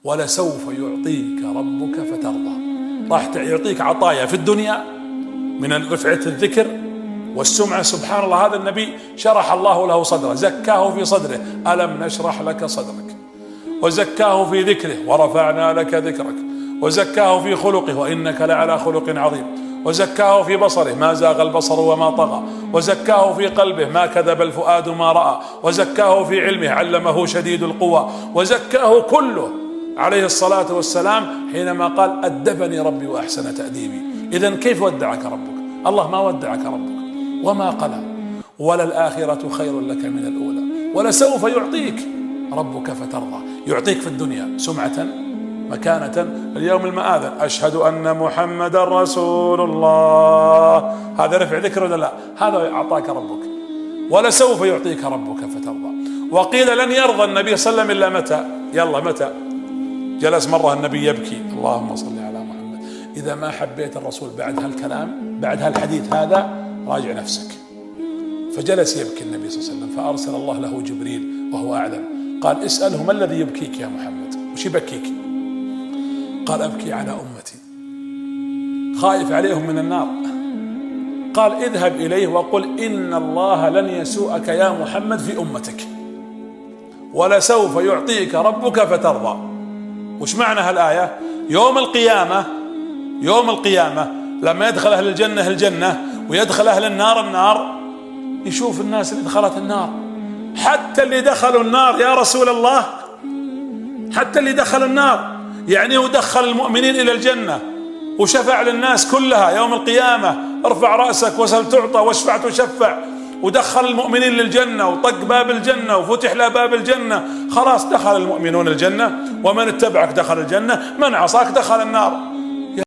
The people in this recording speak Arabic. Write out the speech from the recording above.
ولسوف يعطيك ربك فترضى. راح يعطيك عطايا في الدنيا من رفعة الذكر والسمعة. سبحان الله، هذا النبي شرح الله له صدره، زكاه في صدره، ألم نشرح لك صدرك، وزكاه في ذكره ورفعنا لك ذكرك، وزكاه في خلقه وإنك لعلى خلق عظيم، وزكاه في بصره ما زاغ البصر وما طغى، وزكاه في قلبه ما كذب الفؤاد ما رأى، وزكاه في علمه علمه شديد القوى، وزكاه كله عليه الصلاة والسلام حينما قال أدبني ربي وأحسن تأديبي. إذن كيف ودعك ربك؟ الله ما ودعك ربك وما قلى. وللآخرة خير لك من الأولى ولسوف يعطيك ربك فترضى. يعطيك في الدنيا سمعة، مكانة، اليوم المآذن، أشهد أن محمد رسول الله، هذا رفع ذكر ولا لا؟ هذا أعطاك ربك. ولسوف يعطيك ربك فترضى. وقيل لن يرضى النبي صلى الله عليه وسلم إلا متى؟ يلا متى؟ جلس مرة النبي يبكي، اللهم صل على محمد. إذا ما حبيت الرسول بعد هالكلام، بعد هالحديث هذا، راجع نفسك. فجلس يبكي النبي صلى الله عليه وسلم، فأرسل الله له جبريل وهو أعلم، قال اسأله ما الذي يبكيك يا محمد؟ وش يبكيك؟ قال أبكي على أمتي، خائف عليهم من النار. قال اذهب إليه وقل إن الله لن يسوءك يا محمد في أمتك، ولسوف يعطيك ربك فترضى. وش معنى هالآية؟ يوم القيامة، يوم القيامة لما يدخل أهل الجنة الجنة ويدخل أهل النار النار، يشوف الناس اللي دخلت النار، حتى اللي دخلوا النار يا رسول الله، حتى اللي دخلوا النار، يعني ودخل المؤمنين إلى الجنة وشفع للناس كلها يوم القيامة، ارفع رأسك وسل تعطى واشفع تشفع، ودخل المؤمنين للجنة وطق باب الجنة وفتح له باب الجنة، خلاص دخل المؤمنون الجنة، ومن اتبعك دخل الجنة، من عصاك دخل النار.